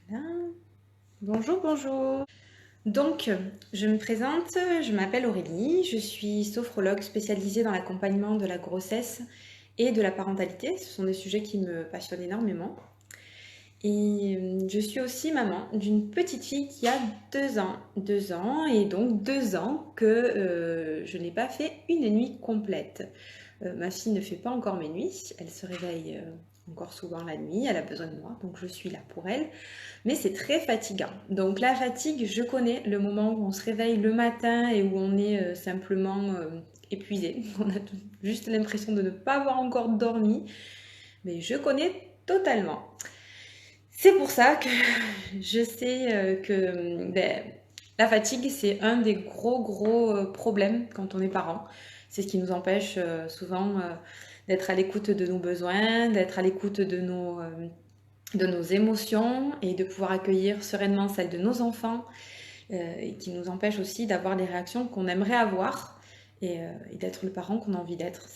Voilà. Bonjour, bonjour. Donc, je me présente, je m'appelle Aurélie, je suis sophrologue spécialisée dans l'accompagnement de la grossesse et de la parentalité. Ce sont des sujets qui me passionnent énormément. Et je suis aussi maman d'une petite fille qui a 2 ans. 2 ans, et donc 2 ans que je n'ai pas fait une nuit complète. Ma fille ne fait pas encore mes nuits, elle se réveille encore souvent la nuit, elle a besoin de moi, donc je suis là pour elle. Mais c'est très fatigant. Donc la fatigue, je connais le moment où on se réveille le matin et où on est simplement épuisé. On a juste l'impression de ne pas avoir encore dormi, mais je connais totalement. C'est pour ça que je sais que la fatigue, c'est un des gros problèmes quand on est parent. C'est ce qui nous empêche souvent d'être à l'écoute de nos besoins, d'être à l'écoute de nos émotions et de pouvoir accueillir sereinement celles de nos enfants et qui nous empêche aussi d'avoir des réactions qu'on aimerait avoir et d'être le parent qu'on a envie d'être.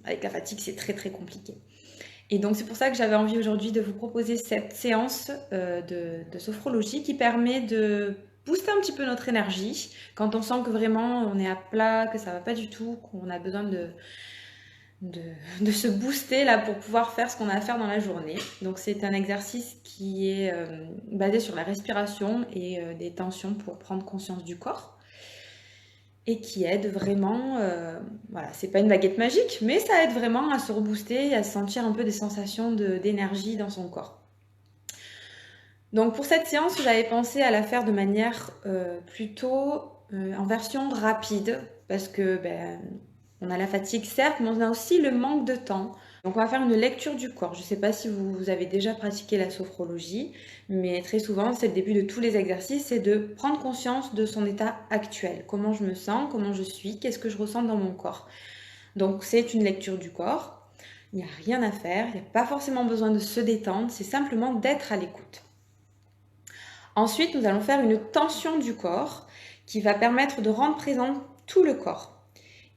Avec la fatigue, c'est très compliqué. Et donc c'est pour ça que j'avais envie aujourd'hui de vous proposer cette séance de sophrologie qui permet de booster un petit peu notre énergie quand on sent que vraiment on est à plat, que ça va pas du tout, qu'on a besoin de se booster là pour pouvoir faire ce qu'on a à faire dans la journée. Donc c'est un exercice qui est basé sur la respiration et des tensions pour prendre conscience du corps et qui aide vraiment, voilà, c'est pas une baguette magique, mais ça aide vraiment à se rebooster et à sentir un peu des sensations d'énergie dans son corps. Donc pour cette séance, j'avais pensé à la faire de manière plutôt en version rapide parce que on a la fatigue certes, mais on a aussi le manque de temps. Donc on va faire une lecture du corps. Je ne sais pas si vous avez déjà pratiqué la sophrologie, mais très souvent c'est le début de tous les exercices, c'est de prendre conscience de son état actuel. Comment je me sens, comment je suis, qu'est-ce que je ressens dans mon corps. Donc c'est une lecture du corps. Il n'y a rien à faire, il n'y a pas forcément besoin de se détendre, c'est simplement d'être à l'écoute. Ensuite, nous allons faire une tension du corps qui va permettre de rendre présent tout le corps.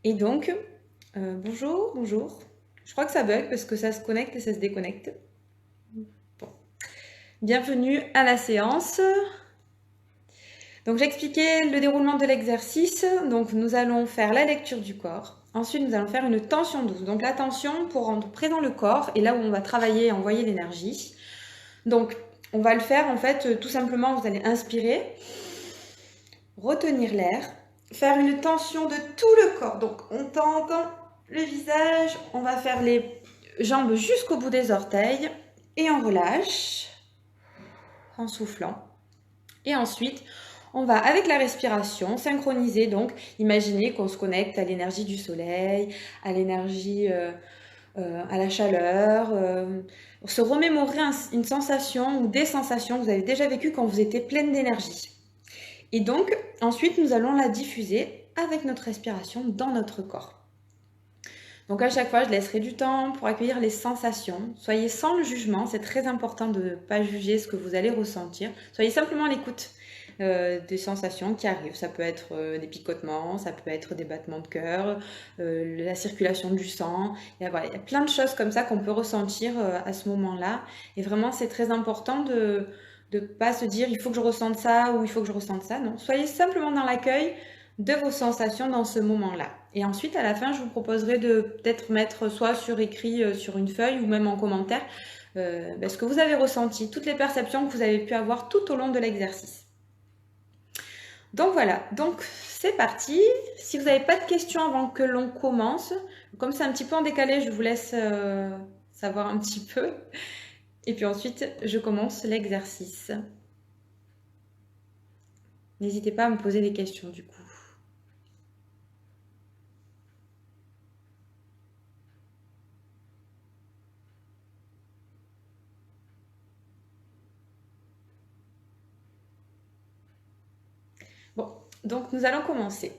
Et donc, bonjour, bonjour. Je crois que ça bug parce que ça se connecte et ça se déconnecte. Bon. Bienvenue à la séance. Donc j'expliquais le déroulement de l'exercice. Donc nous allons faire la lecture du corps. Ensuite, nous allons faire une tension douce. Donc la tension pour rendre présent le corps et là où on va travailler et envoyer l'énergie. Donc on va le faire en fait tout simplement, vous allez inspirer, retenir l'air, faire une tension de tout le corps. Donc on tend le visage, on va faire les jambes jusqu'au bout des orteils et on relâche en soufflant. Et ensuite, on va avec la respiration synchroniser. Donc imaginez qu'on se connecte à l'énergie du soleil, à l'énergie, à la chaleur, se remémorer une sensation ou des sensations que vous avez déjà vécues quand vous étiez pleine d'énergie. Et donc, ensuite, nous allons la diffuser avec notre respiration dans notre corps. Donc à chaque fois, je laisserai du temps pour accueillir les sensations. Soyez sans le jugement, c'est très important de ne pas juger ce que vous allez ressentir. Soyez simplement à l'écoute des sensations qui arrivent. Ça peut être des picotements, ça peut être des battements de cœur, la circulation du sang. Voilà, il y a plein de choses comme ça qu'on peut ressentir à ce moment-là. Et vraiment, c'est très important de ne pas se dire il faut que je ressente ça ou il faut que je ressente ça. Non, soyez simplement dans l'accueil de vos sensations dans ce moment-là. Et ensuite, à la fin, je vous proposerai de peut-être mettre soit sur écrit sur une feuille ou même en commentaire ce que vous avez ressenti, toutes les perceptions que vous avez pu avoir tout au long de l'exercice. Donc voilà, donc c'est parti. Si vous n'avez pas de questions avant que l'on commence, comme c'est un petit peu en décalé, je vous laisse savoir un petit peu. Et puis ensuite, je commence l'exercice. N'hésitez pas à me poser des questions du coup. Bon, donc nous allons commencer.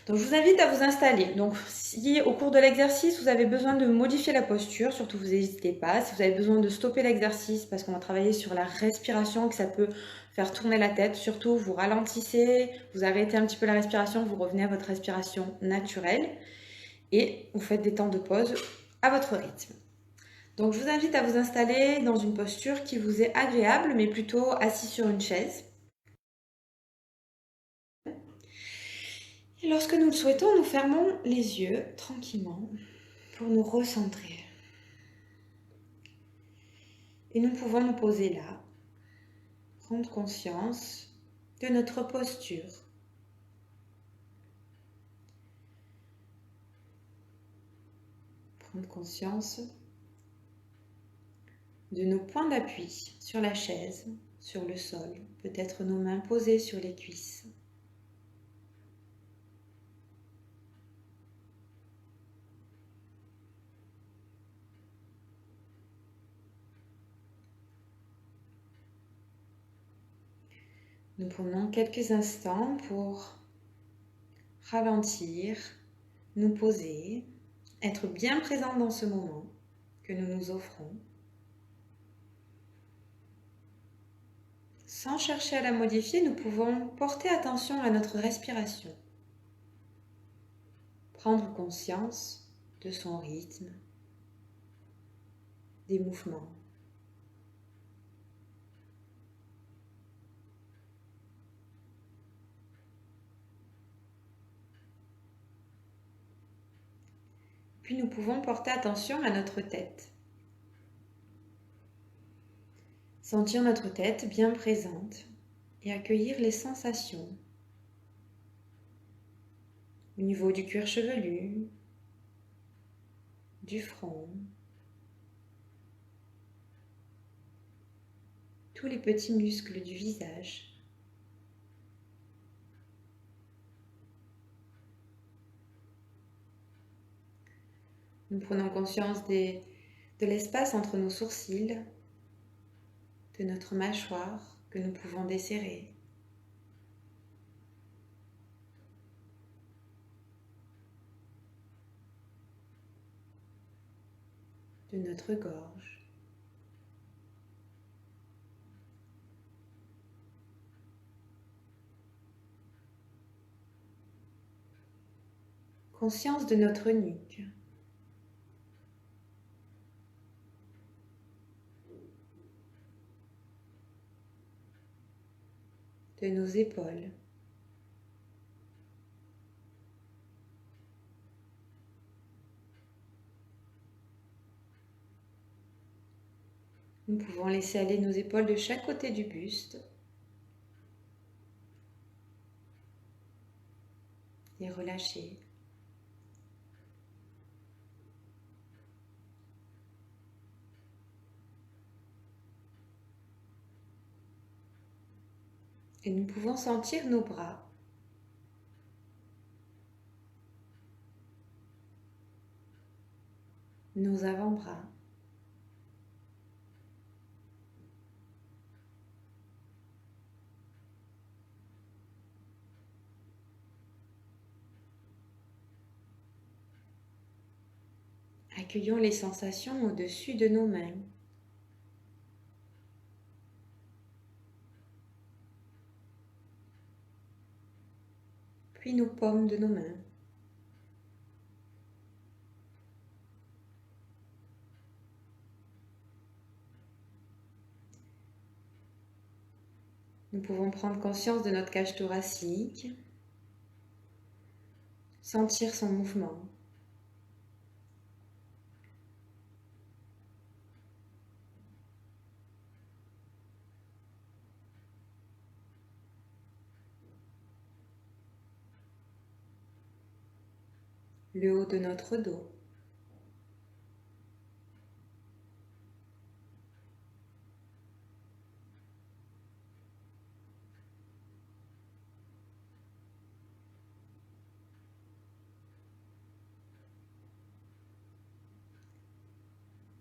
Donc je vous invite à vous installer. Donc si au cours de l'exercice vous avez besoin de modifier la posture, surtout vous n'hésitez pas. Si vous avez besoin de stopper l'exercice parce qu'on va travailler sur la respiration, que ça peut faire tourner la tête, surtout vous ralentissez, vous arrêtez un petit peu la respiration, vous revenez à votre respiration naturelle et vous faites des temps de pause à votre rythme. Donc je vous invite à vous installer dans une posture qui vous est agréable, mais plutôt assis sur une chaise. Et lorsque nous le souhaitons, nous fermons les yeux tranquillement pour nous recentrer. Et nous pouvons nous poser là, prendre conscience de notre posture. Prendre conscience de nos points d'appui sur la chaise, sur le sol, peut-être nos mains posées sur les cuisses. Nous prenons quelques instants pour ralentir, nous poser, être bien présent dans ce moment que nous nous offrons, sans chercher à la modifier. Nous pouvons porter attention à notre respiration, prendre conscience de son rythme, des mouvements. Puis nous pouvons porter attention à notre tête. Sentir notre tête bien présente et accueillir les sensations au niveau du cuir chevelu, du front, tous les petits muscles du visage. Nous prenons conscience de l'espace entre nos sourcils, de notre mâchoire que nous pouvons desserrer. De notre gorge. Conscience de notre nuque. De nos épaules. Nous pouvons laisser aller nos épaules de chaque côté du buste. Les relâcher. Et nous pouvons sentir nos bras. Nos avant-bras. Accueillons les sensations au-dessus de nos mains. Puis nos paumes de nos mains. Nous pouvons prendre conscience de notre cage thoracique, sentir son mouvement. Le haut de notre dos.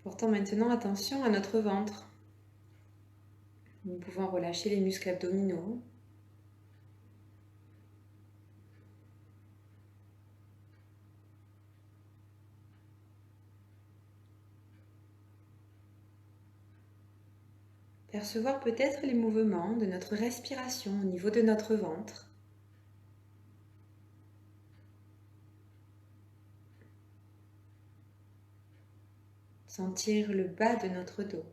Portons maintenant attention à notre ventre. Nous pouvons relâcher les muscles abdominaux. Percevoir peut-être les mouvements de notre respiration au niveau de notre ventre. sentir le bas de notre dos.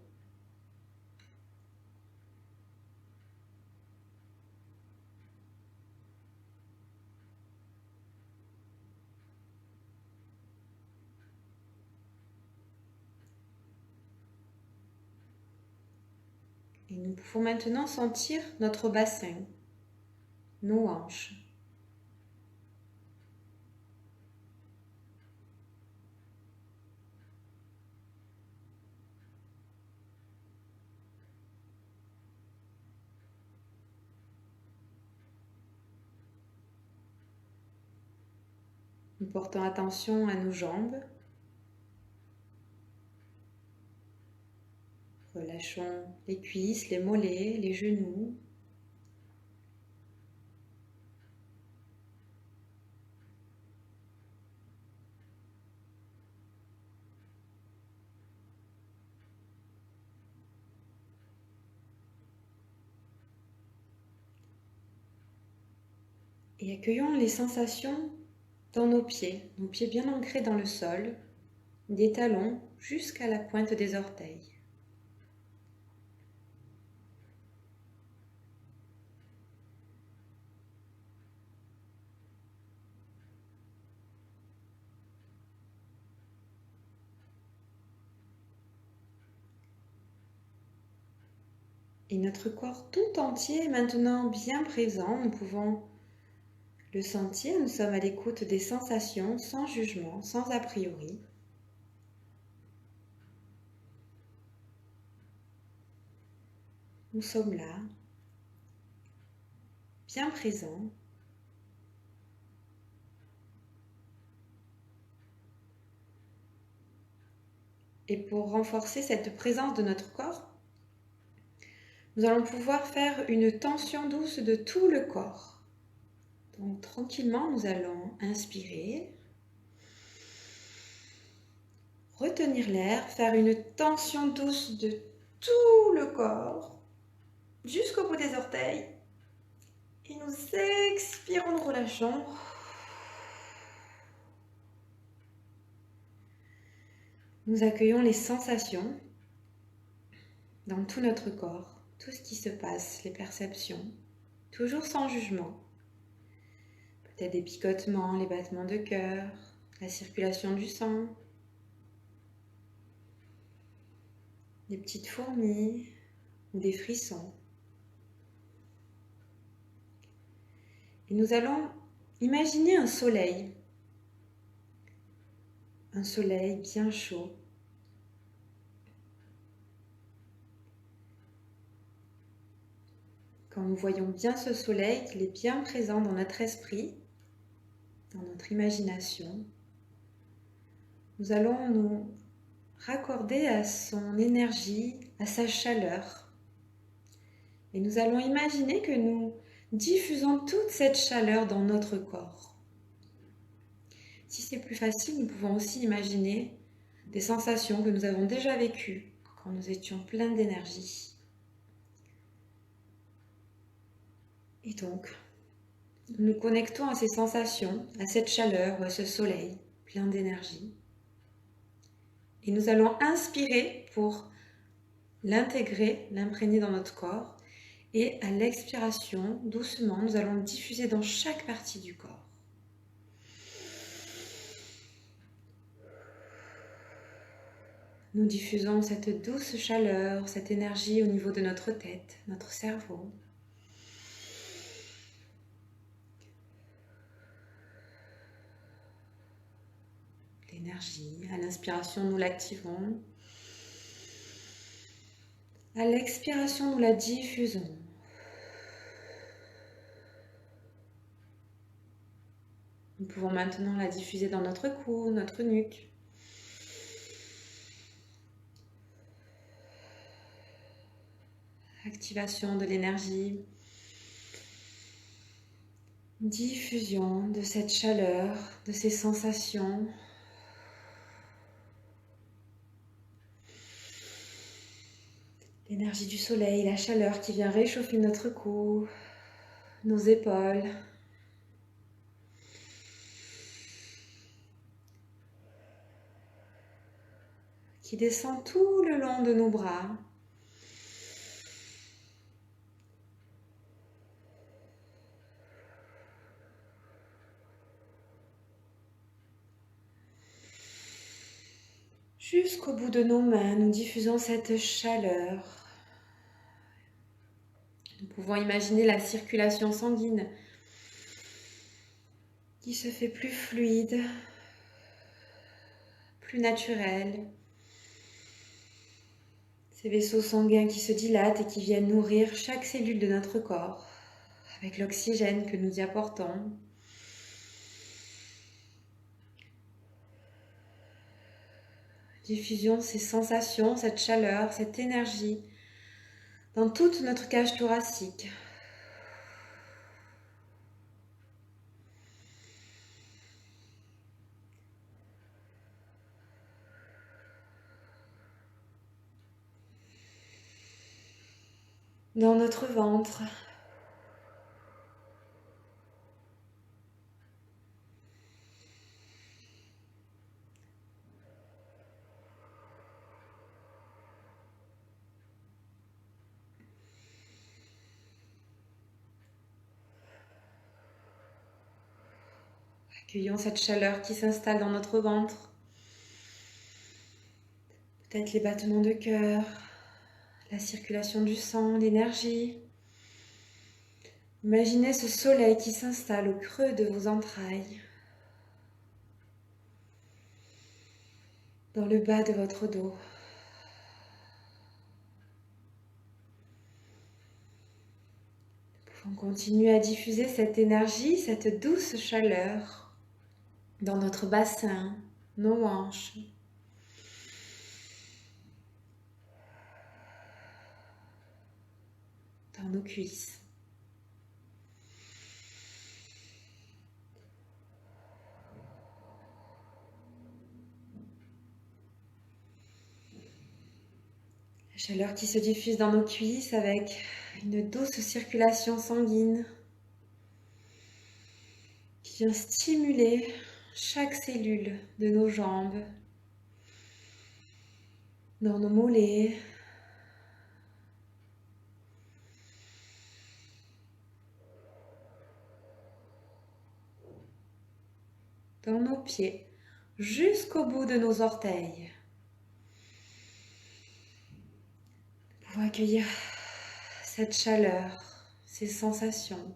Et nous pouvons maintenant sentir notre bassin, nos hanches. Nous portons attention à nos jambes. Relâchons les cuisses, les mollets, les genoux. Et accueillons les sensations dans nos pieds bien ancrés dans le sol, des talons jusqu'à la pointe des orteils. Et notre corps tout entier est maintenant bien présent. Nous pouvons le sentir. Nous sommes à l'écoute des sensations sans jugement, sans a priori. Nous sommes là, bien présents. Et pour renforcer cette présence de notre corps, nous allons pouvoir faire une tension douce de tout le corps. Donc tranquillement, nous allons inspirer, retenir l'air, faire une tension douce de tout le corps, jusqu'au bout des orteils. Et nous expirons, nous relâchons. Nous accueillons les sensations dans tout notre corps. Tout ce qui se passe, les perceptions, toujours sans jugement. Peut-être des picotements, les battements de cœur, la circulation du sang, des petites fourmis ou des frissons. Et nous allons imaginer un soleil bien chaud. Quand nous voyons bien ce soleil, qu'il est bien présent dans notre esprit, dans notre imagination, nous allons nous raccorder à son énergie, à sa chaleur. Et nous allons imaginer que nous diffusons toute cette chaleur dans notre corps. Si c'est plus facile, nous pouvons aussi imaginer des sensations que nous avons déjà vécues quand nous étions pleins d'énergie. Et donc, nous nous connectons à ces sensations, à cette chaleur, à ce soleil plein d'énergie. Et nous allons inspirer pour l'intégrer, l'imprégner dans notre corps. Et à l'expiration, doucement, nous allons le diffuser dans chaque partie du corps. Nous diffusons cette douce chaleur, cette énergie au niveau de notre tête, notre cerveau. L'énergie, à l'inspiration, nous l'activons. À l'expiration, nous la diffusons. Nous pouvons maintenant la diffuser dans notre cou, notre nuque. Activation de l'énergie. Diffusion de cette chaleur, de ces sensations. L'énergie du soleil, la chaleur qui vient réchauffer notre cou, nos épaules. Qui qui descend tout le long de nos bras. Jusqu'au bout de nos mains, nous diffusons cette chaleur. Nous pouvons imaginer la circulation sanguine qui se fait plus fluide, plus naturelle. Ces vaisseaux sanguins qui se dilatent et qui viennent nourrir chaque cellule de notre corps avec l'oxygène que nous y apportons. Diffusion ces sensations, cette chaleur, cette énergie dans toute notre cage thoracique. Dans notre ventre. Accueillons cette chaleur qui s'installe dans notre ventre. Peut-être les battements de cœur, la circulation du sang, l'énergie. Imaginez ce soleil qui s'installe au creux de vos entrailles, dans le bas de votre dos. Nous pouvons continuer à diffuser cette énergie, cette douce chaleur dans notre bassin, nos hanches. Dans nos cuisses. La chaleur qui se diffuse dans nos cuisses avec une douce circulation sanguine qui vient stimuler chaque cellule de nos jambes, dans nos mollets, dans nos pieds, jusqu'au bout de nos orteils. Nous pouvons accueillir cette chaleur, ces sensations,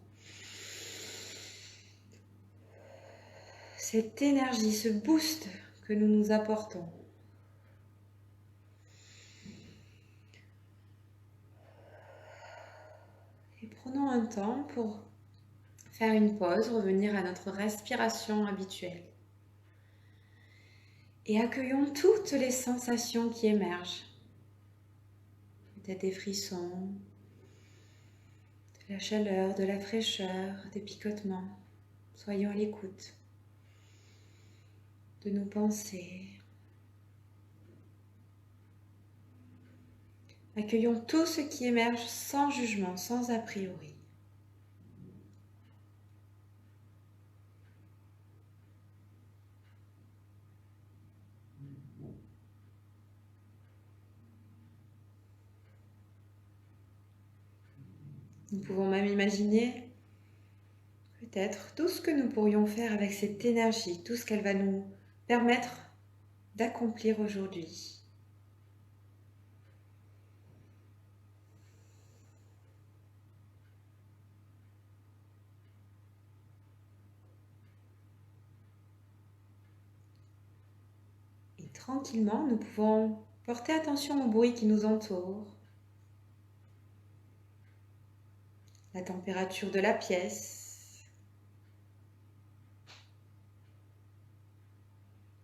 cette énergie, ce boost que nous nous apportons. Et prenons un temps pour faire une pause, revenir à notre respiration habituelle. Et accueillons toutes les sensations qui émergent. Peut-être des frissons, de la chaleur, de la fraîcheur, des picotements. Soyons à l'écoute de nos pensées. Accueillons tout ce qui émerge sans jugement, sans a priori. Nous pouvons même imaginer peut-être tout ce que nous pourrions faire avec cette énergie, tout ce qu'elle va nous permettre d'accomplir aujourd'hui. Et tranquillement, nous pouvons porter attention au bruit qui nous entoure, la température de la pièce.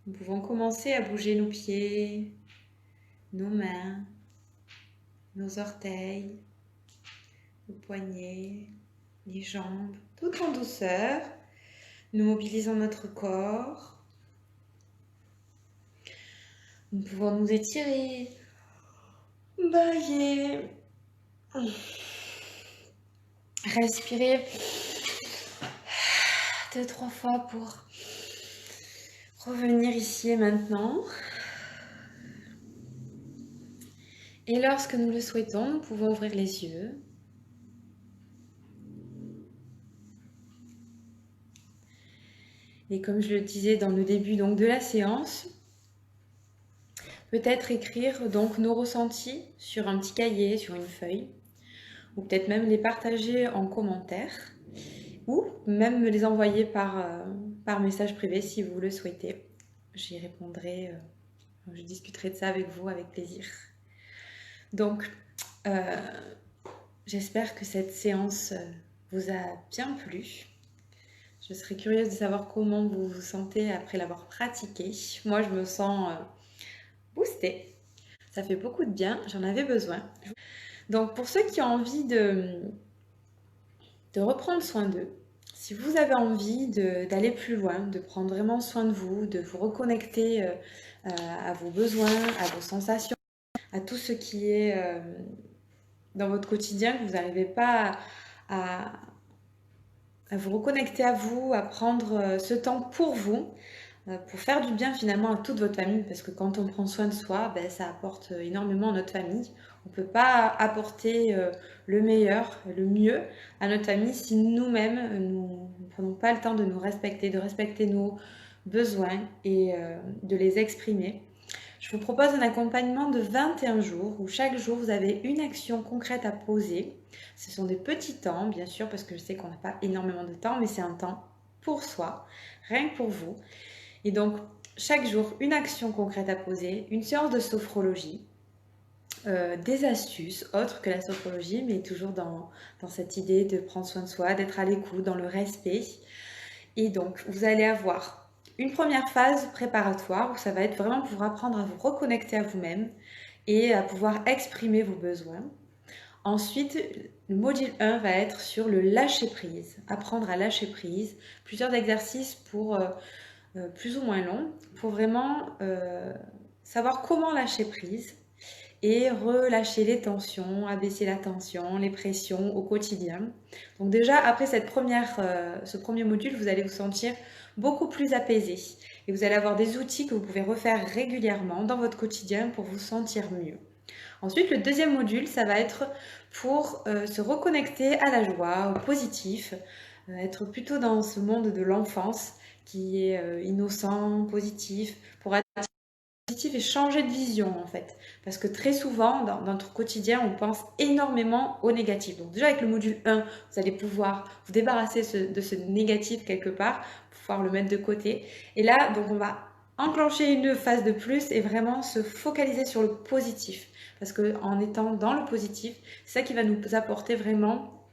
Nous pouvons commencer à bouger nos pieds, nos mains, nos orteils, nos poignets, les jambes, tout en douceur. Nous mobilisons notre corps. Nous pouvons nous étirer, bailler, respirer 2-3 fois pour revenir ici et maintenant. Et lorsque nous le souhaitons, nous pouvons ouvrir les yeux. Et comme je le disais dans le début donc, de la séance, peut-être écrire donc nos ressentis sur un petit cahier, sur une feuille, ou peut-être même les partager en commentaire, ou même me les envoyer par message privé si vous le souhaitez. J'y répondrai, je discuterai de ça avec vous avec plaisir. Donc, j'espère que cette séance vous a bien plu. Je serais curieuse de savoir comment vous vous sentez après l'avoir pratiqué. Moi, je me sens boostée. Ça fait beaucoup de bien, j'en avais besoin. Donc, pour ceux qui ont envie de reprendre soin d'eux, si vous avez envie d'aller plus loin, de prendre vraiment soin de vous reconnecter à vos besoins, à vos sensations, à tout ce qui est dans votre quotidien, que vous n'arrivez pas à vous reconnecter à vous, à prendre ce temps pour vous, pour faire du bien finalement à toute votre famille, parce que quand on prend soin de soi, ben, ça apporte énormément à notre famille. On ne peut pas apporter le meilleur, le mieux à notre famille si nous-mêmes, nous ne prenons pas le temps de nous respecter, de respecter nos besoins et de les exprimer. Je vous propose un accompagnement de 21 jours où chaque jour vous avez une action concrète à poser. Ce sont des petits temps, bien sûr, parce que je sais qu'on n'a pas énormément de temps, mais c'est un temps pour soi, rien que pour vous. Et donc, chaque jour, une action concrète à poser, une séance de sophrologie, des astuces autres que la sophrologie, mais toujours dans cette idée de prendre soin de soi, d'être à l'écoute, dans le respect. Et donc, vous allez avoir une première phase préparatoire où ça va être vraiment pour apprendre à vous reconnecter à vous-même et à pouvoir exprimer vos besoins. Ensuite, le module 1 va être sur le lâcher-prise, apprendre à lâcher prise, plusieurs exercices pour plus ou moins longs, pour vraiment savoir comment lâcher prise et relâcher les tensions, abaisser la tension, les pressions au quotidien. Donc déjà, après ce premier module, vous allez vous sentir beaucoup plus apaisé et vous allez avoir des outils que vous pouvez refaire régulièrement dans votre quotidien pour vous sentir mieux. Ensuite, le deuxième module, ça va être pour se reconnecter à la joie, au positif, être plutôt dans ce monde de l'enfance qui est innocent, positif, pour être positif et changer de vision en fait. Parce que très souvent, dans notre quotidien, on pense énormément au négatif. Donc déjà avec le module 1, vous allez pouvoir vous débarrasser de ce négatif quelque part, pouvoir le mettre de côté. Et là, donc on va enclencher une phase de plus et vraiment se focaliser sur le positif. Parce qu'en étant dans le positif, c'est ça qui va nous apporter vraiment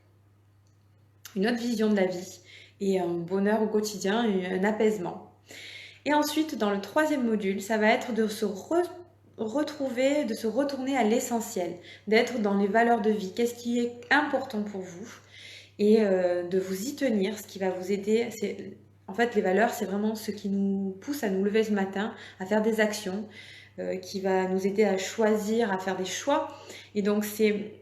une autre vision de la vie et un bonheur au quotidien et un apaisement. Et ensuite, dans le troisième module, ça va être de se retrouver, de se retourner à l'essentiel, d'être dans les valeurs de vie. Qu'est-ce qui est important pour vous et de vous y tenir, ce qui va vous aider. En fait, les valeurs, c'est vraiment ce qui nous pousse à nous lever ce matin, à faire des actions, qui va nous aider à choisir, à faire des choix. Et donc, c'est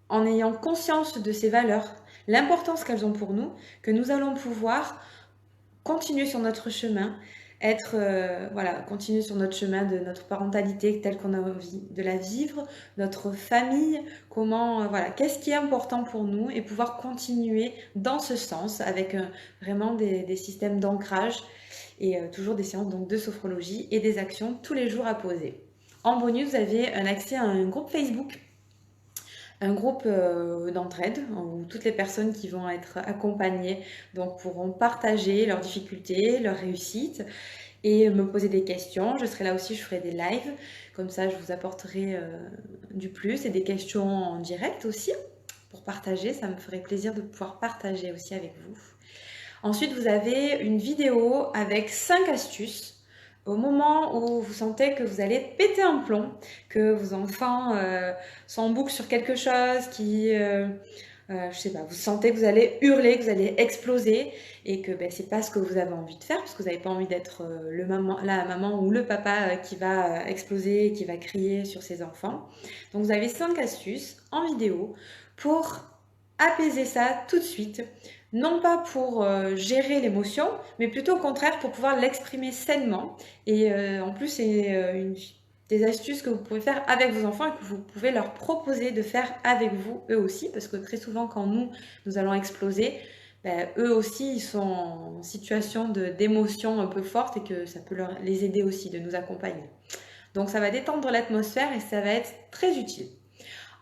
en ayant conscience de ces valeurs, l'importance qu'elles ont pour nous, que nous allons pouvoir continuer sur notre chemin, continuer sur notre chemin de notre parentalité telle qu'on a envie de la vivre, notre famille, qu'est-ce qui est important pour nous et pouvoir continuer dans ce sens avec vraiment des systèmes d'ancrage et toujours des séances donc, de sophrologie et des actions tous les jours à poser. En bonus, vous avez un accès à un groupe Facebook, un groupe d'entraide où toutes les personnes qui vont être accompagnées donc, pourront partager leurs difficultés, leurs réussites et me poser des questions. Je serai là aussi, je ferai des lives, comme ça je vous apporterai du plus et des questions en direct aussi pour partager. Ça me ferait plaisir de pouvoir partager aussi avec vous. Ensuite, vous avez une vidéo avec 5 astuces au moment où vous sentez que vous allez péter un plomb, que vos enfants sont en boucle sur quelque chose, je sais pas, vous sentez que vous allez hurler, que vous allez exploser et que c'est pas ce que vous avez envie de faire parce que vous n'avez pas envie d'être la maman ou le papa qui va exploser, qui va crier sur ses enfants. Donc vous avez 5 astuces en vidéo pour apaiser ça tout de suite. Non pas pour gérer l'émotion, mais plutôt au contraire pour pouvoir l'exprimer sainement. Et en plus, c'est des astuces que vous pouvez faire avec vos enfants et que vous pouvez leur proposer de faire avec vous, eux aussi, parce que très souvent quand nous allons exploser, ben, eux aussi ils sont en situation d'émotion un peu forte et que ça peut les aider aussi de nous accompagner. Donc ça va détendre l'atmosphère et ça va être très utile.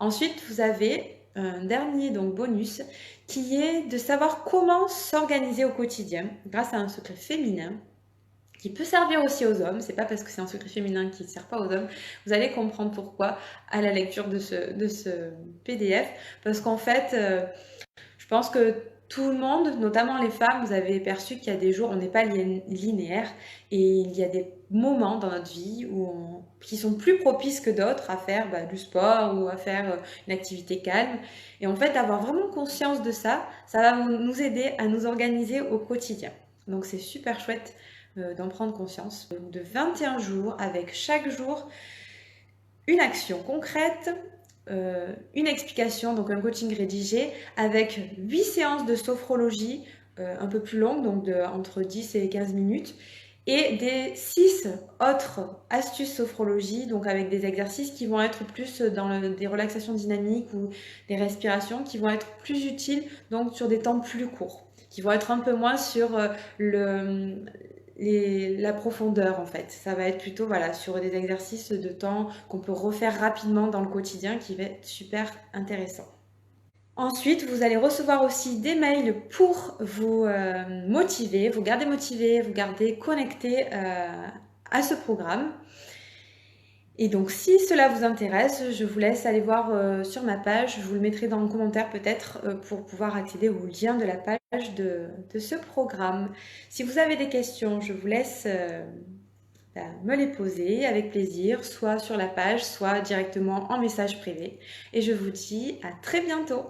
Ensuite, vous avez un dernier donc bonus qui est de savoir comment s'organiser au quotidien grâce à un secret féminin qui peut servir aussi aux hommes. C'est pas parce que c'est un secret féminin qui ne sert pas aux hommes. Vous allez comprendre pourquoi à la lecture de ce PDF. Parce qu'en fait, je pense que tout le monde, notamment les femmes, vous avez perçu qu'il y a des jours, on n'est pas linéaire et il y a des moments dans notre vie qui sont plus propices que d'autres à faire du sport ou à faire une activité calme. Et en fait, d'avoir vraiment conscience de ça, ça va nous aider à nous organiser au quotidien. Donc c'est super chouette d'en prendre conscience. De 21 jours, avec chaque jour une action concrète, une explication, donc un coaching rédigé, avec 8 séances de sophrologie un peu plus longues, donc entre 10 et 15 minutes, et des 6 autres astuces sophrologie, donc avec des exercices qui vont être plus dans des relaxations dynamiques ou des respirations qui vont être plus utiles, donc sur des temps plus courts, qui vont être un peu moins sur la profondeur en fait. Ça va être plutôt voilà, sur des exercices de temps qu'on peut refaire rapidement dans le quotidien qui va être super intéressant. Ensuite, vous allez recevoir aussi des mails pour vous motiver, vous garder connecté à ce programme. Et donc, si cela vous intéresse, je vous laisse aller voir sur ma page. Je vous le mettrai dans le commentaire peut-être pour pouvoir accéder au lien de la page de ce programme. Si vous avez des questions, je vous laisse me les poser avec plaisir, soit sur la page, soit directement en message privé. Et je vous dis à très bientôt.